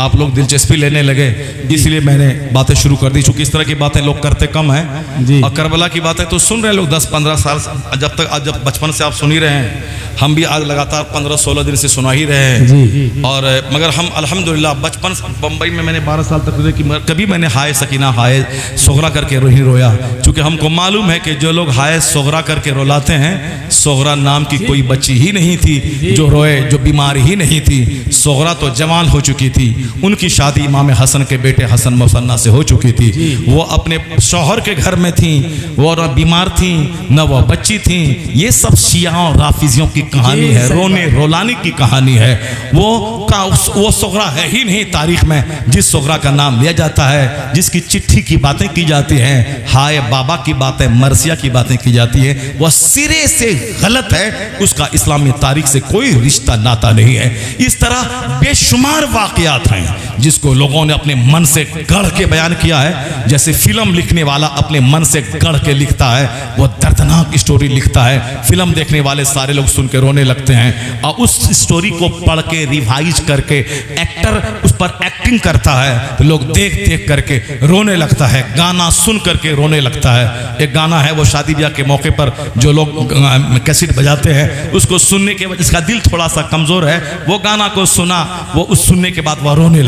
आप लोग दिलचस्पी लेने लगे, इसलिए मैंने बातें शुरू कर दी। चूंकि इस तरह की बातें लोग करते कम हैं जी। और करबला की बातें तो सुन रहे हैं लोग 10-15 साल, जब बचपन से आप सुन ही रहे हैं, हम भी आज लगातार 15-16 दिन से सुना ही रहे हैं जी। और मगर हम अल्हम्दुलिल्लाह बचपन बम्बई में मैंने 12 साल तक कि कभी मैंने हाय सकीना हाय सोगरा करके नहीं रोया। चूँकि हमको मालूम है कि जो लोग हाय सोगरा करके रोलाते हैं, सोगरा नाम की कोई बच्ची ही नहीं थी जो रोए, जो बीमार ही नहीं थी। सोगरा तो जवान हो चुकी थी, उनकी शादी इमाम हसन के बेटे हसन मुसन्ना से हो चुकी थी। वो अपने शौहर के घर में थी, वो न बीमार थी न वो बच्ची थी। ये सब शिया और राफिजियों की कहानी है, रोने रोलाने की कहानी है। वो सोगरा है ही नहीं तारीख में जिस सोगरा का नाम लिया जाता है, जिसकी चिट्ठी की बातें की जाती हैं, हाय बाबा की बातें, मरसिया की बातें की जाती है, वह सिरे से गलत है। उसका इस्लामी तारीख से कोई रिश्ता नाता नहीं है। इस तरह बेशुमार वाक़यात हैं जिसको लोगों ने अपने मन से गढ़ के बयान किया है। जैसे फिल्म लिखने वाला अपने मन से गढ़ के लिखता है, वो दर्दनाक स्टोरी लिखता है, फिल्म देखने वाले सारे लोग सुन के रोने लगते हैं और उस स्टोरी को पढ़ के रिवाइज करके एक्टर उस पर एक्टिंग करता है तो लोग देख देख करके रोने लगता है, गाना सुन करके रोने लगता है। एक गाना है वो शादी ब्याह के मौके पर जो लोग कैसेट बजाते हैं, उसको सुनने के बाद जिसका दिल थोड़ा सा कमजोर है, वो गाना को सुना, वो उस सुनने के बाद वह रोने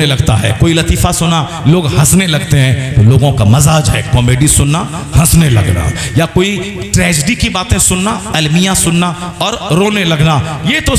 लगता है। कोई लतीफ़ा सुना, लोग हंसने लगते हैं। तो लोगों का मजाज है कॉमेडी सुनना, हंसने लगना, या कोई ट्रेजेडी की बातें सुनना, अलमिया सुनना और रोने लगना। ये तो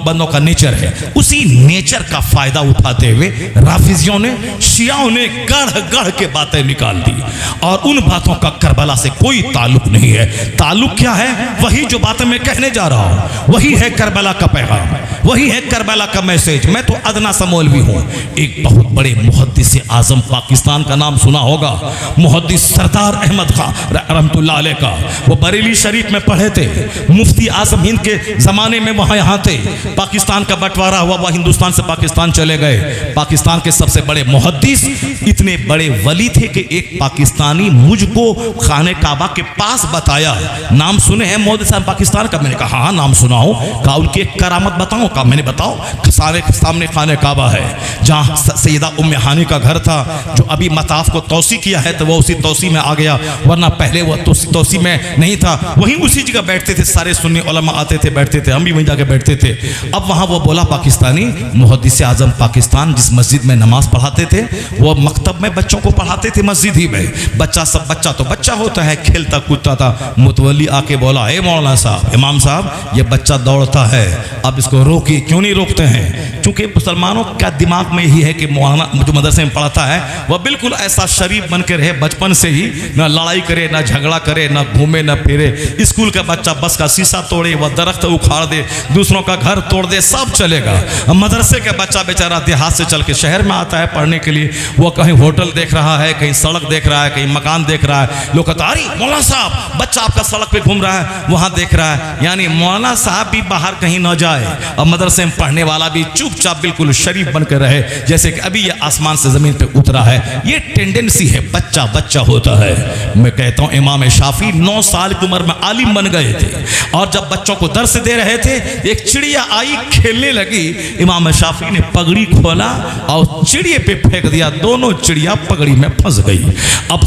बंदों का नेचर है। उसी नेचर का फायदा उठाते हुए राफिजियों ने, शियाओं ने गढ़ गढ़ के बातें निकाल दी और उन बातों का करबला से कोई ताल्लुक नहीं है। ताल्लुक क्या है? वही जो बातें मैं कहने जा रहा हूँ, वही है करबला का पैगाम, वही है करबला का मैसेज। मैं तो अदना सा मौलवी हूँ। एक बहुत बड़े मुहद्दिस आजम पाकिस्तान का नाम सुना होगा, मुहद्दिस सरदार अहमद खां रहमतुल्लाह अलैह का। वो बरेली शरीफ में पढ़े थे, मुफ्ती आजम हिंद के ज़माने में वहाँ यहाँ थे। पाकिस्तान का बंटवारा हुआ, वह हिंदुस्तान से पाकिस्तान चले गए। पाकिस्तान के सबसे बड़े मुहद्दिस, इतने बड़े वली थे कि एक पाकिस्तानी मुझको खाने काबा के पास बताया। नाम सुने हैं मोदी साहब पाकिस्तान का? मैंने कहा हाँ नाम सुना हूँ। कहा उनकी एक करामत बताऊँ? कहा मैंने बताओ। सामने खाने काबा है जहाँ सैयदा उम्मे हानी का घर था, जो अभी मताफ को तौसी किया है तो वो उसी तौसी में आ गया, वरना पहले वो तौसी में नहीं था। वहीं उसी जगह बैठते थे, सारे सुन्नी उलमा आते थे, बैठते थे, हम भी वहीं जाके बैठते थे। अब वहाँ वो बोला पाकिस्तानी मुहद्दिस आजम पाकिस्तान जिस मस्जिद में नमाज पढ़ाते थे, वो मकतब में बच्चों को पढ़ाते थे, मस्जिद ही में। बच्चा तो बच्चा होता है, खेलता कूदता था। मुतवल्ली आके बोला, हे मौलाना साहब, इमाम साहब, ये बच्चा दौड़ता है, अब इसको रोकिए। क्यों नहीं रोकते हैं? क्योंकि मुसलमानों का दिमाग में ही है कि मौलाना जो मदरसे में पढ़ाता है वह बिल्कुल ऐसा शरीफ बन के रहे बचपन से ही, ना लड़ाई करे, ना झगड़ा करे, ना घूमे, ना फिरे। स्कूल का बच्चा बस का शीशा तोड़े, वह दरख्त उखाड़ दे, दूसरों का घर तोड़ दे, सब चलेगा। मदरसे का बच्चा बेचारा देहात से चल के शहर में आता है पढ़ने के लिए, वो कहीं होटल देख रहा है, कहीं सड़क देख रहा है, कहीं मकान देख रहा है। लोग कहते अरे मौलाना साहब, बच्चा आपका सड़क पे घूम रहा है, वहाँ देख रहा है। यानी मौलाना साहब भी बाहर कहीं न जाए और मदरसे में पढ़ने वाला भी चुपचाप बिल्कुल शरीफ बनकर रहे, जैसे कि अभी ये आसमान से जमीन पे उतरा है। ये टेंडेंसी है, बच्चा बच्चा होता है। मैं कहता हूँ इमाम शाफी 9 साल की उम्र में आलिम बन गए थे, और जब बच्चों को दर्स दे रहे थे, एक चिड़िया आई खेलने लगी। इमाम शाफी ने पगड़ी खोला और चिड़िया पे फेंक दिया, दोनों चिड़िया पगड़ी में फंस गई। अब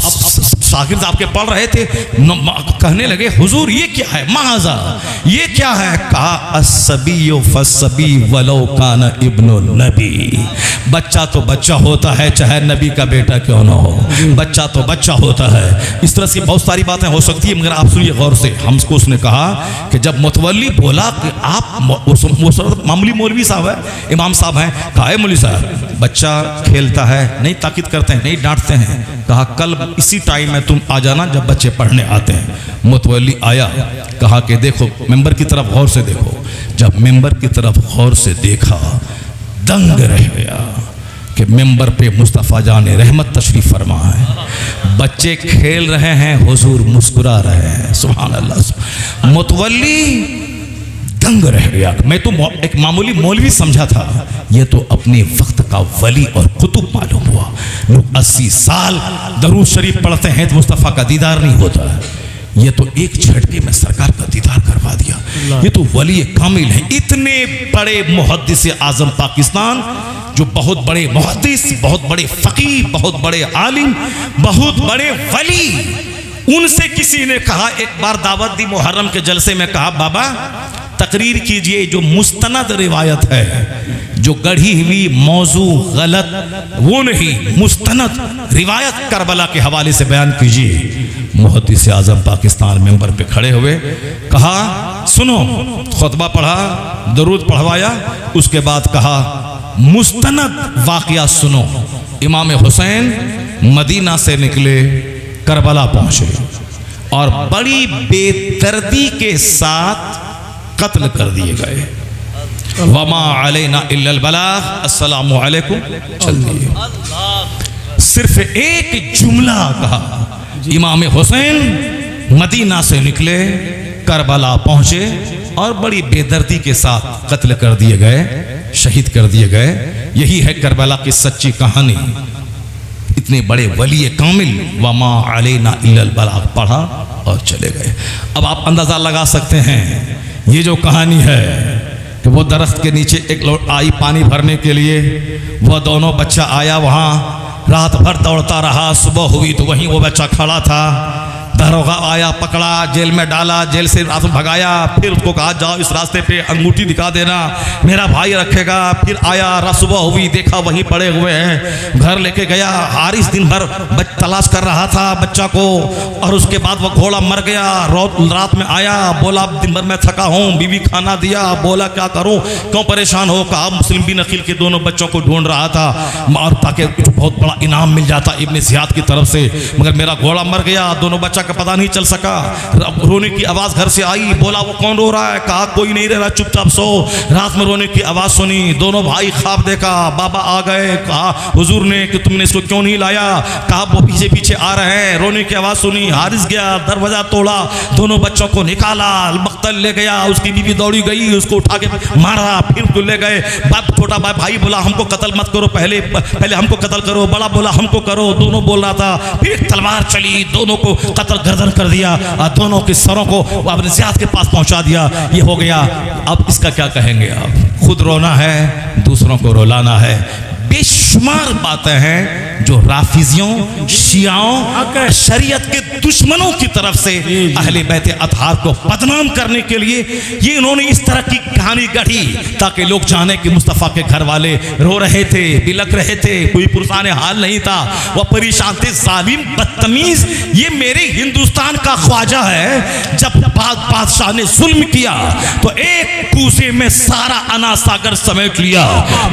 शागिर्द आपके पढ़ रहे थे, कहने लगे हुजूर ये क्या है? महाजा ये क्या है? कहा अस्सबीयु फस्सबी वलो कान इब्नु नबी। बच्चा तो बच्चा होता है, चाहे नबी का बेटा क्यों ना हो, बच्चा तो बच्चा होता है। इस तरह से बहुत सारी बातें हो सकती है, मगर आप सुनिए गौर से। हमको उसने कहा कि जब मुतवल्ली बोला कि आप मामूली मौलवी साहब है, इमाम साहब हैं, कहा मौलवी साहब बच्चा खेलता है, नहीं ताकीद करते हैं, नहीं डांटते हैं। कहा कल इसी टाइम में तुम आ जाना जब बच्चे पढ़ने आते हैं। मुतवल्ली आया, कहा कि देखो मेंबर की तरफ गौर से देखो। जब मेंबर की तरफ गौर से देखा, दंग रह गया कि मेंबर पे मुस्तफ़ा जाने रहमत तशरीफ फरमा है। बच्चे खेल रहे हैं, हुजूर मुस्कुरा रहे हैं। सुभान अल्लाह। मुतवल्ली दंग रह गया। मैं तो एक मामूली मौलवी समझा था, ये तो अपने वक्त का वली और कुतुब मालूम हुआ। लोग 80 साल दरूद शरीफ पढ़ते हैं तो मुस्तफ़ा का दीदार नहीं होता है। ये तो एक झटके में सरकार का दीदार करवा दिया। ये तो वली कामिल है। इतने बड़े मुहद्दिस आजम पाकिस्तान, जो बहुत बड़े मुहद्दिस, बहुत बड़े फकीह, बहुत बड़े आलिम, बहुत बड़े वली, उनसे किसी ने कहा, एक बार दावत दी मुहर्रम के जलसे में, कहा बाबा तकरीर कीजिए, जो मुस्तनद रिवायत है, जो गढ़ी हुई मौजू गलत वो नहीं, मुस्तनद रिवायत करबला के हवाले से बयान कीजिए। मुहद्दिस आजम पाकिस्तान मेंबर पे खड़े हुए, कहा सुनो, खुतबा पढ़ा, दरूद पढ़वाया, उसके बाद कहा मुस्तनद वाक़या सुनो। इमाम हुसैन मदीना से निकले, करबला पहुंचे और बड़ी बेदर्दी के साथ कत्ल कर दिए गए। वमा अलैना इल्लल बलाग, अस्सलामु अलैकुम, चल दिए। सिर्फ एक जुमला कहा, इमाम हुसैन मदीना से निकले, करबला पहुंचे और बड़ी बेदर्दी के साथ कत्ल कर दिए गए, शहीद कर दिए गए। यही है करबला की सच्ची कहानी। इतने बड़े वली कामिल, वमा अलैना इल्लल बलाग पढ़ा और चले गए। अब आप अंदाजा लगा सकते हैं, ये जो कहानी है कि वो दरख्त के नीचे एक लोग आई पानी भरने के लिए, वह दोनों बच्चा आया, वहाँ रात भर दौड़ता रहा, सुबह हुई तो वहीं वो बच्चा खड़ा था। दरोगा आया, पकड़ा, जेल में डाला, जेल से रात भगाया, फिर उसको कहा जाओ इस रास्ते पे अंगूठी दिखा देना, मेरा भाई रखेगा। फिर आया, सुबह हुई, देखा वहीं पड़े हुए हैं, घर लेके गया। हारिस दिन भर तलाश कर रहा था बच्चा को, और उसके बाद वह घोड़ा मर गया। रात में आया, बोला दिन भर मैं थका हूँ, बीवी खाना दिया, बोला क्या करूँ, क्यों परेशान हो, कहा मुस्लिम बिन अकील के दोनों बच्चों को ढूंढ रहा था, और ताकि बहुत बड़ा इनाम मिल जाता इब्न ज़ियाद की तरफ से, मगर मेरा घोड़ा मर गया, दोनों बच्चा का पता नहीं चल सका। रोने की आवाज घर से आई, बोला वो कौन रो रहा है, कहा कोई नहीं रह रहा, चुपचाप सो। रात में रोने की आवाज सुनी, दोनों भाई ख्वाब देखा, बाबा आ गए, कहा हुजूर ने कि तुमने इसको क्यों नहीं लाया, कहा वो पीछे पीछे आ रहे हैं। रोने की आवाज सुनी, हारिस गया, दरवाजा तोड़ा, दोनों बच्चों को निकाला, मख्तल ले गया, उसकी बीवी दौड़ी गई, उसको उठा के मारा, फिर ले गए। बाप छोटा भाई बोला हमको कत्ल मत करो, पहले हमको कत्ल करो, बड़ा बोला हमको करो, दोनों बोल रहा था। फिर तलवार चली, दोनों को कत्ल गर्दन कर दिया और दोनों के सरों को इब्न ज़ियाद के पास पहुंचा दिया। ये हो गया। अब इसका क्या कहेंगे आप? खुद रोना है, दूसरों को रुलाना है। बेशुमार बातें हैं जो राफिजियों, शियाओं, शरीयत के दुश्मनों की तरफ से अहले बैत अतहार को बदनाम करने के लिए ये इन्होंने इस तरह की कहानी गढ़ी, ताकि लोग जाने कि मुस्तफ़ा के घर वाले रो रहे थे, बिलक रहे थे, कोई पुरसाने हाल नहीं था, वह परेशान थे, जालिम बदतमीज। ये मेरे हिंदुस्तान का ख्वाजा है। जब बादशाह ने जुल्म किया तो एक कूजे में सारा अना सागर समेट लिया।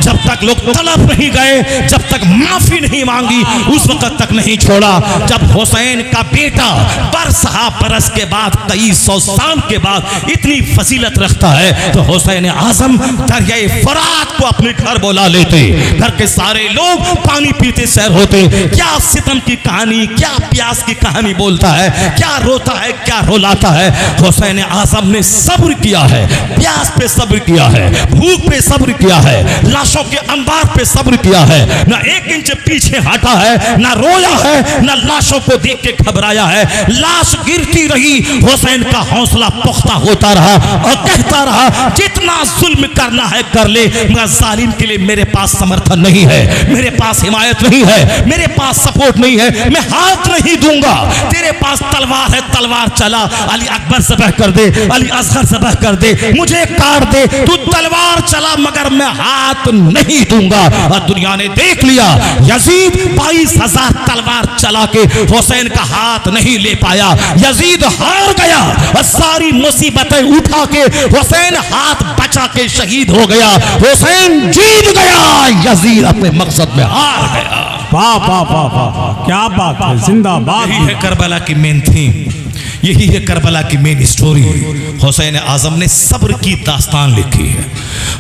जब तक लोग तलब नहीं गए, जब तक माफी नहीं मांगी, उस वक्त तक नहीं छोड़ा। जब हुसैन का बेटा बरसहा बरस के बाद, कई सौ साल के बाद इतनी फजीलत रखता है, तो हुसैन आजम दरियाए फरात को अपने घर बुला लेते, घर के सारे लोग पानी पीते सैर होते। क्या सितम की कहानी, क्या प्यास की कहानी बोलता है, क्या रोता है, क्या रुलाता है। हुसैन आजम ने सब्र किया है, प्यास पे सब्र किया है, भूख पे सब्र किया है, लाशों के अंबार पे सब्र किया है, ना एक इंच पीछे हटा है, ना रोया है, ना लाशों को देख के घबराया है। लाश गिरती रही, हुसैन का हौसला पुख्ता होता रहा और कहता रहा जितना जुल्म करना है कर ले, मगर जालिम के लिए मेरे पास समर्थन नहीं है, मेरे पास हिमायत नहीं है, मेरे पास सपोर्ट नहीं है, मैं हाथ नहीं दूंगा। तेरे पास तलवार है, तलवार चला, अली अकबर ज़बह कर दे, अली असगर ज़बह कर दे, मुझे काट दे, तू तलवार चला, मगर मैं हाथ नहीं दूंगा। और दुनिया ने देख लिया, यजीद 22,000 तलवार चला के हुसैन का हाथ नहीं ले पाया। यजीद हार गया और सारी मुसीबतें उठा के हुसैन हाथ बचा के शहीद हो गया। हुसैन जीत गया, यजीद अपने मकसद में हार गया। वाह वाह वाह वाह, क्या बात है, जिंदाबाद। यही है करबला की मेन थीम, यही है करबला की मेन स्टोरी। हुसैन आजम ने सब्र की दास्तान लिखी है,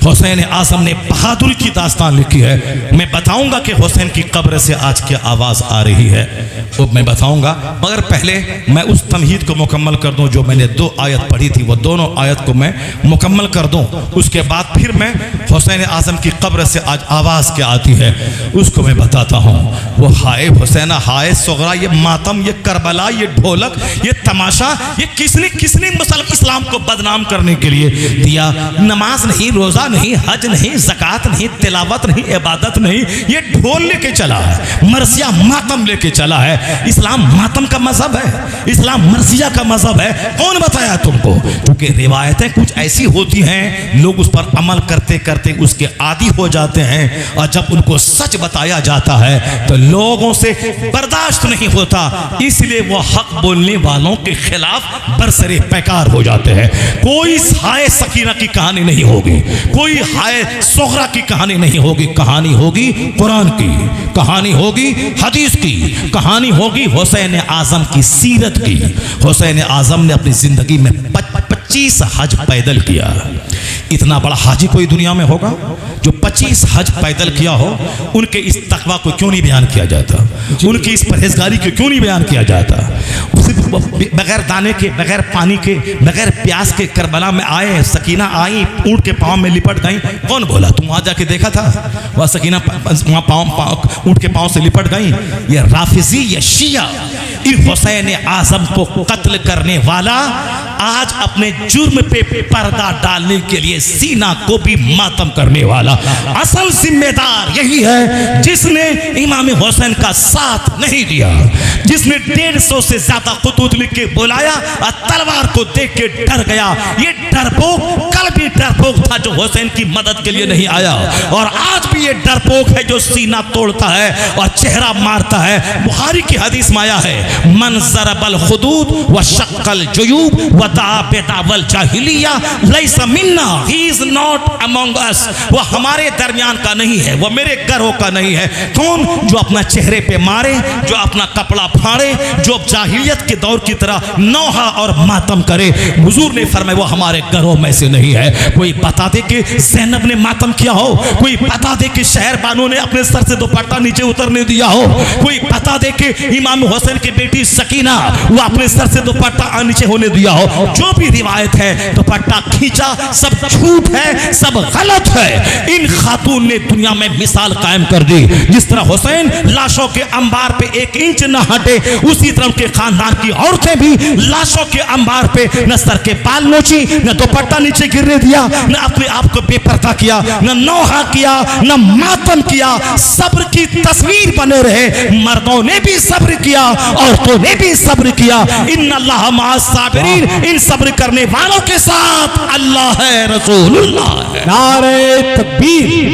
हुसैन आजम ने बहादुरी की दास्तान लिखी है। मैं बताऊंगा कि हुसैन की कब्र से आज क्या आवाज़ आ रही है, वो मैं बताऊंगा, मगर पहले मैं उस तमहीद को मुकम्मल कर दूं जो मैंने 2 आयत पढ़ी थी, वो दोनों आयत को मैं मुकम्मल कर दूं। उसके बाद फिर मैं हुसैन आजम की कब्र से आज आवाज़ क्या आती है उसको मैं बताता हूँ। वो हाय हुसैना, हाय सुगरा, ये मातम, ये करबला, ये ढोलक, ये तमाशा तमाशा, ये किसने किसने मुसलमान इस्लाम को बदनाम करने के लिए दिया? नमाज नहीं, रोजा नहीं, हज नहीं, ज़कात नहीं, तिलावत नहीं, इबादत नहीं, ये ढोल लेके चला है, मरसिया मातम लेके चला है। इस्लाम मातम का मजहब है, इस्लाम मरसिया का मजहब है। कौन बताया तुमको? क्योंकि रिवायतें कुछ ऐसी होती हैं, लोग उस पर अमल करते करते उसके आदी हो जाते हैं, और जब उनको सच बताया जाता है तो लोगों से बर्दाश्त नहीं होता, इसलिए वो हक बोलने वालों के खिलाफ बरसरे पैकार हो जाते हैं। कोई हाय सकीना की कहानी नहीं होगी, कोई हाय सोहरा की कहानी नहीं होगी, कहानी होगी कुरान की, कहानी होगी हदीस की, कहानी होगी हुसैन आजम की सीरत की। हुसैन आजम ने अपनी जिंदगी में 25 हज पैदल किया। इतना बड़ा हाजी कोई दुनिया में होगा जो 25 हज पैदल किया हो? उनके इस तकवा को क्यों नहीं बयान किया जाता? उनकी इस परहेजगारी को क्यों नहीं बयान किया जाता? बगैर दाने के, बगैर पानी के, बगैर प्यास के करबला में आए, सकीना आई, ऊंट के पाँव में लिपट गई। कौन बोला? तुम वहां जाके देखा था? वह सकीना वहां ऊंट के पाँव से लिपट गई। ये राफिजी, ये शिया, इन हुसैन आजम को कत्ल करने वाला आज अपने जुर्म पे पर्दा डालने के लिए सीना को भी मातम करने वाला असल जिम्मेदार यही है, जिसने इमाम हुसैन का साथ नहीं दिया, जिसने 150 से ज्यादा खुतूत लिख के बुलाया और तलवार को देख के डर गया। ये डरपोक कल भी डरपोक था जो हुसैन की मदद के लिए नहीं आया, और आज भी ये डरपोक है जो सीना तोड़ता है और चेहरा मारता है। बुखारी की हदीस में आया है, मन ज़रबल हुदूद व शक्कल जुयूब व दाबेदावल जाहिलिया लैसा मिन्ना, ही इज नॉट अमंग अस। वो हमारे दरमियान का नहीं है, वो मेरे घरों का नहीं है। कौन? जो अपना चेहरे पे मारे, जो अपना कपड़ा फाड़े, जो जाहिलियत के दौर की तरह नौहा और मातम करे। हुजूर ने फरमाया वो हमारे घरों में से नहीं है। कोई बता दे कि ज़ैनब ने मातम किया हो, कोई बता दे कि शहर बानो ने अपने सर से दुपट्टा नीचे उतरने दिया हो, कोई बता दे कि इमाम हुसैन की बेटी सकीना वो अपने सर से दुपट्टा नीचे होने दिया हो। जो भी रिवायत है दुपट्टा खींचा, सब झूठ है, सब गलत है। इन खातून ने दुनिया में मिसाल कायम कर दी। जिस तरह हुसैन लाशों के अंबार पे 1 इंच न हटे, उसी तरह के खानदान की औरतें भी लाशों के अंबार पे न सर के बाल नोची, न दुपट्टा नीचे गिरने दिया, न अपने आप को बेपर्दा किया, न नौहा किया, न मातम किया। सब्र की तस्वीर बने रहे। मर्दों ने भी सब्र किया, औरतों ने भी सब्र किया। इन्नल्लाह मअस साबिरीन, इन सब्र करने वालों के साथ अल्लाह है, रसूलुल्लाह है। नारे तकबीर।